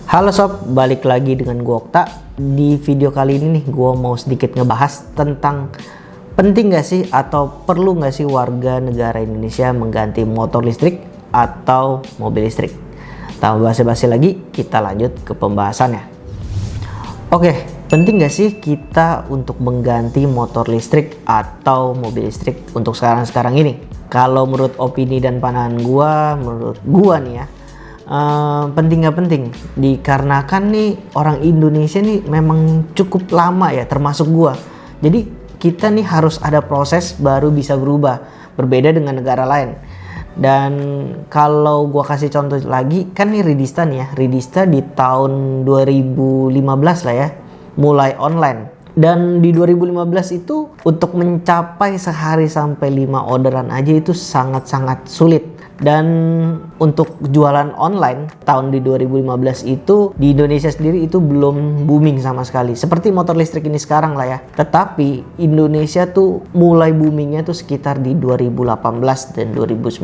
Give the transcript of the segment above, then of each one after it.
Halo sob, balik lagi dengan gua Okta. Di video kali ini nih gua mau sedikit ngebahas tentang penting gak sih atau perlu gak sih warga negara Indonesia mengganti motor listrik atau mobil listrik. Tanpa basa-basi lagi, kita lanjut ke pembahasannya. Oke, penting gak sih kita untuk mengganti motor listrik atau mobil listrik untuk sekarang ini? Kalau menurut opini dan pandangan menurut gua nih ya, penting gak penting, dikarenakan nih orang Indonesia nih memang cukup lama ya, termasuk gua. Jadi kita nih harus ada proses baru bisa berubah, berbeda dengan negara lain. Dan kalau gua kasih contoh lagi, kan nih Ridista nih ya, Ridista di tahun 2015 lah ya mulai online. Dan di 2015 itu untuk mencapai sehari sampai 5 orderan aja itu sangat-sangat sulit. Dan untuk jualan online tahun di 2015 itu di Indonesia sendiri itu belum booming sama sekali seperti motor listrik ini sekarang lah ya. Tetapi Indonesia tuh mulai boomingnya tuh sekitar di 2018 dan 2019.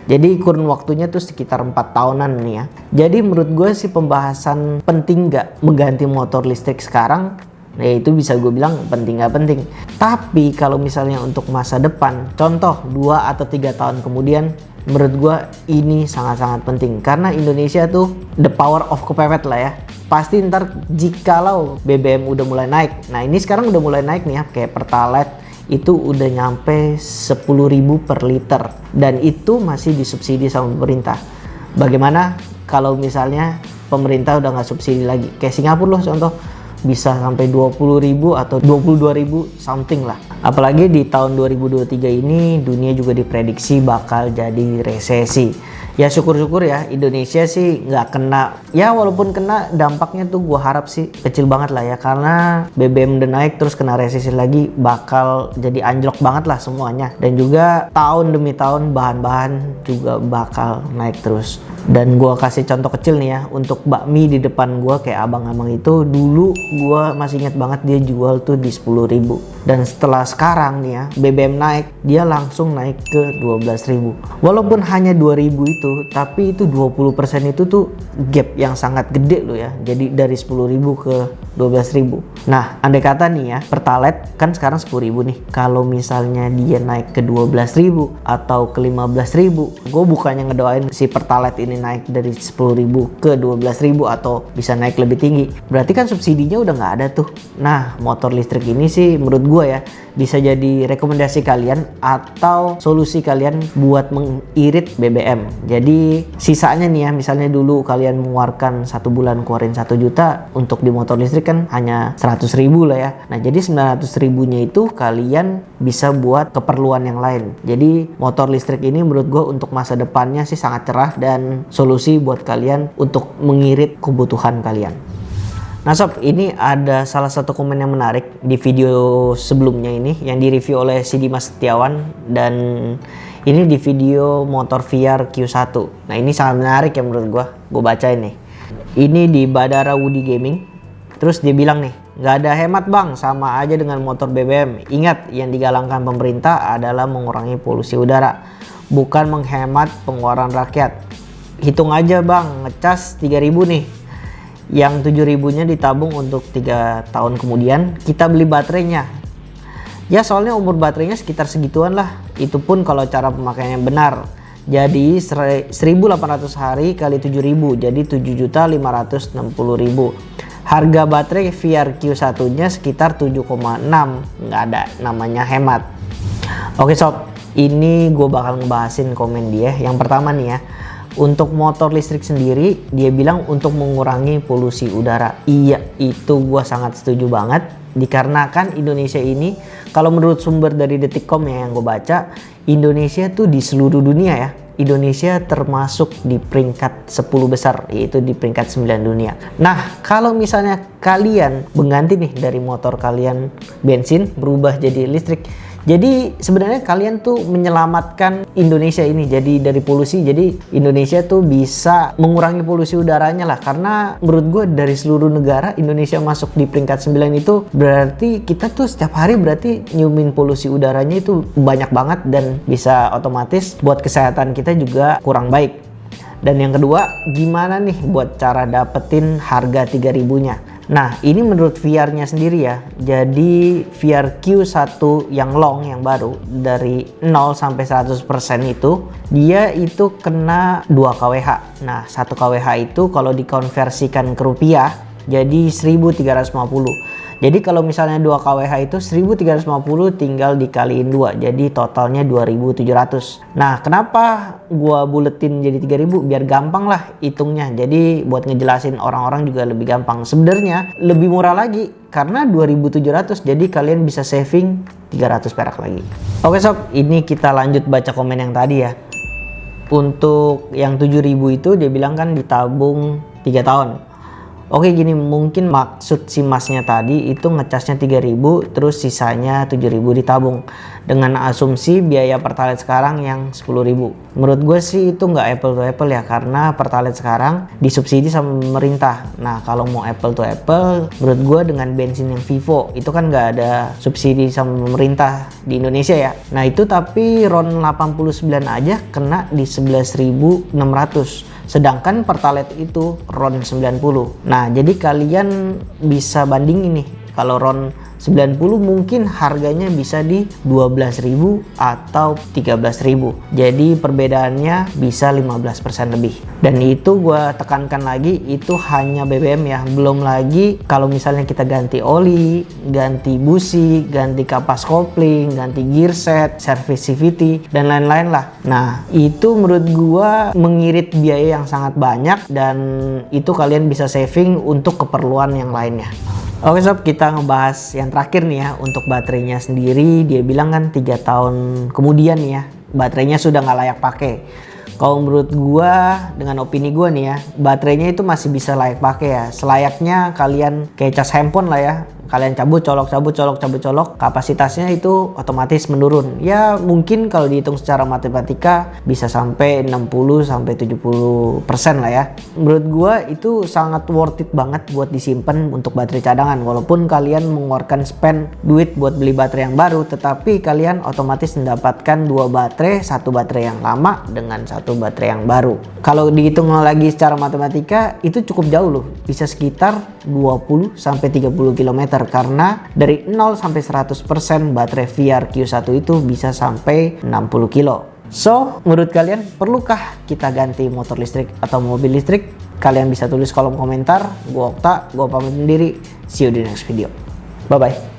Jadi kurun waktunya tuh sekitar 4 tahunan nih ya. Jadi menurut gue sih pembahasan penting gak mengganti motor listrik sekarang, ya itu bisa gue bilang penting gak penting. Tapi kalau misalnya untuk masa depan, contoh 2 atau 3 tahun kemudian, menurut gue ini sangat-sangat penting. Karena Indonesia tuh the power of kepepet lah ya. Pasti ntar jikalau BBM udah mulai naik, nah ini sekarang udah mulai naik nih ya, kayak Pertalite itu udah nyampe 10.000 per liter. Dan itu masih disubsidi sama pemerintah. Bagaimana kalau misalnya pemerintah udah gak subsidi lagi? Kayak Singapura loh contoh, bisa sampai 20.000 atau 22.000 something lah. Apalagi di tahun 2023 ini dunia juga diprediksi bakal jadi resesi. Ya syukur-syukur ya Indonesia sih nggak kena. Ya walaupun kena, dampaknya tuh gua harap sih kecil banget lah ya. Karena BBM udah naik terus kena resesi lagi, bakal jadi anjlok banget lah semuanya. Dan juga tahun demi tahun bahan-bahan juga bakal naik terus. Dan gua kasih contoh kecil nih ya, untuk bakmi di depan gua kayak abang-abang itu dulu gua masih ingat banget dia jual tuh di 10.000. Dan setelah sekarang nih ya BBM naik, dia langsung naik ke 12.000. Walaupun hanya 2.000 itu, tapi itu 20% itu tuh gap yang sangat gede loh ya. Jadi dari 10.000 ke 12.000. Nah, andai kata nih ya, Pertalite kan sekarang 10.000 nih. Kalau misalnya dia naik ke 12.000 atau ke 15.000, gue bukannya ngedoain si Pertalite ini naik dari 10.000 ke 12.000 atau bisa naik lebih tinggi. Berarti kan subsidinya udah nggak ada tuh. Nah, motor listrik ini sih menurut gue ya bisa jadi rekomendasi kalian atau solusi kalian buat mengirit BBM. Jadi sisanya nih ya, misalnya dulu kalian mengeluarkan 1 bulan keluarin 1 juta, untuk di motor listrik kan hanya 100.000 lah ya. Nah jadi 900.000-nya itu kalian bisa buat keperluan yang lain. Jadi motor listrik ini menurut gue untuk masa depannya sih sangat cerah dan solusi buat kalian untuk mengirit kebutuhan kalian. Nah sob, ini ada salah satu komen yang menarik di video sebelumnya ini yang direview oleh si Dimas Setiawan, dan ini di video motor VR Q1. Nah ini sangat menarik ya menurut gue bacain nih. Ini di Badara Woody Gaming. Terus dia bilang nih, gak ada hemat bang, sama aja dengan motor BBM. Ingat, yang digalangkan pemerintah adalah mengurangi polusi udara, bukan menghemat pengeluaran rakyat. Hitung aja bang, ngecas 3.000 nih, yang 7.000-nya ditabung untuk 3 tahun kemudian kita beli baterainya. Ya soalnya umur baterainya sekitar segituan lah, itu pun kalau cara pemakaiannya benar. Jadi 1.800 hari kali 7.000, jadi 7.560.000. Harga baterai VR Q1 nya sekitar 7,6, nggak ada namanya hemat. Oke sob, ini gue bakal ngebahasin komen dia. Yang pertama nih ya, untuk motor listrik sendiri dia bilang untuk mengurangi polusi udara. Iya, itu gue sangat setuju banget. Dikarenakan Indonesia ini, kalau menurut sumber dari Detikcom ya yang gue baca, Indonesia tuh di seluruh dunia ya, Indonesia termasuk di peringkat 10 besar, yaitu di peringkat 9 dunia. Nah, kalau misalnya kalian mengganti nih dari motor kalian bensin berubah jadi listrik, jadi sebenarnya kalian tuh menyelamatkan Indonesia ini jadi dari polusi. Jadi Indonesia tuh bisa mengurangi polusi udaranya lah. Karena menurut gue dari seluruh negara Indonesia masuk di peringkat 9 itu berarti kita tuh setiap hari berarti nyumin polusi udaranya itu banyak banget, dan bisa otomatis buat kesehatan kita juga kurang baik. Dan yang kedua, gimana nih buat cara dapetin harga 3000-nya? Nah, ini menurut VR-nya sendiri ya. Jadi VR Q1 yang long, yang baru, dari 0 sampai 100% itu, dia itu kena 2 kWh. Nah, 1 kWh itu kalau dikonversikan ke rupiah, jadi 1350. Jadi kalau misalnya 2 kWh itu 1350 tinggal dikaliin 2, jadi totalnya 2700. Nah, kenapa gua buletin jadi 3000? Biar gampang lah hitungnya. Jadi buat ngejelasin orang-orang juga lebih gampang. Sebenarnya lebih murah lagi karena 2700, jadi kalian bisa saving 300 perak lagi. Oke sob, ini kita lanjut baca komen yang tadi ya. Untuk yang 7000 itu dia bilang kan ditabung 3 tahun. Oke, gini, mungkin maksud si masnya tadi itu ngecasnya 3000 terus sisanya 7000 ditabung dengan asumsi biaya Pertalite sekarang yang 10.000. Menurut gue sih itu nggak apple to apple ya, karena Pertalite sekarang disubsidi sama pemerintah. Nah, kalau mau apple to apple menurut gue dengan bensin yang Vivo itu kan nggak ada subsidi sama pemerintah di Indonesia ya. Nah, itu tapi RON 89 aja kena di 11.600. Sedangkan Pertalite itu RON 90. Nah, jadi kalian bisa bandingin nih. Kalau RON 90 mungkin harganya bisa di 12.000 atau 13.000. Jadi perbedaannya bisa 15% lebih. Dan itu gue tekankan lagi, itu hanya BBM ya. Belum lagi kalau misalnya kita ganti oli, ganti busi, ganti kapas kopling, ganti gear set, service CVT, dan lain-lain lah. Nah, itu menurut gue mengirit biaya yang sangat banyak, dan itu kalian bisa saving untuk keperluan yang lainnya. Oke sob, kita ngebahas yang terakhir nih ya. Untuk baterainya sendiri, dia bilang kan 3 tahun kemudian nih ya, baterainya sudah nggak layak pakai. Kalau menurut gua, dengan opini gua nih ya, baterainya itu masih bisa layak pakai ya. Selayaknya kalian kayak cas handphone lah ya. Kalian cabut colok, kapasitasnya itu otomatis menurun. Ya mungkin kalau dihitung secara matematika bisa sampai 60 sampai 70% lah ya. Menurut gua itu sangat worth it banget buat disimpan untuk baterai cadangan. Walaupun kalian mengeluarkan spend duit buat beli baterai yang baru, tetapi kalian otomatis mendapatkan 2 baterai, 1 baterai yang lama dengan 1 baterai yang baru. Kalau dihitung lagi secara matematika itu cukup jauh loh. Bisa sekitar 20 sampai 30 km. Karena dari 0 sampai 100% baterai VR Q1 itu bisa sampai 60 kilo. So, menurut kalian perlukah kita ganti motor listrik atau mobil listrik? Kalian bisa tulis kolom komentar. Gua Okta, gua pamit sendiri. See you di next video. Bye bye.